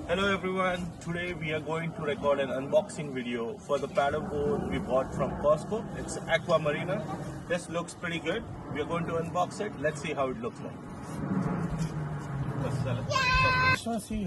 Hello everyone, today we are going to record an unboxing video for the paddleboard we bought from Costco. It's Aqua Marina. This looks pretty good. We are going to unbox it. Let's see how it looks like. Just want to see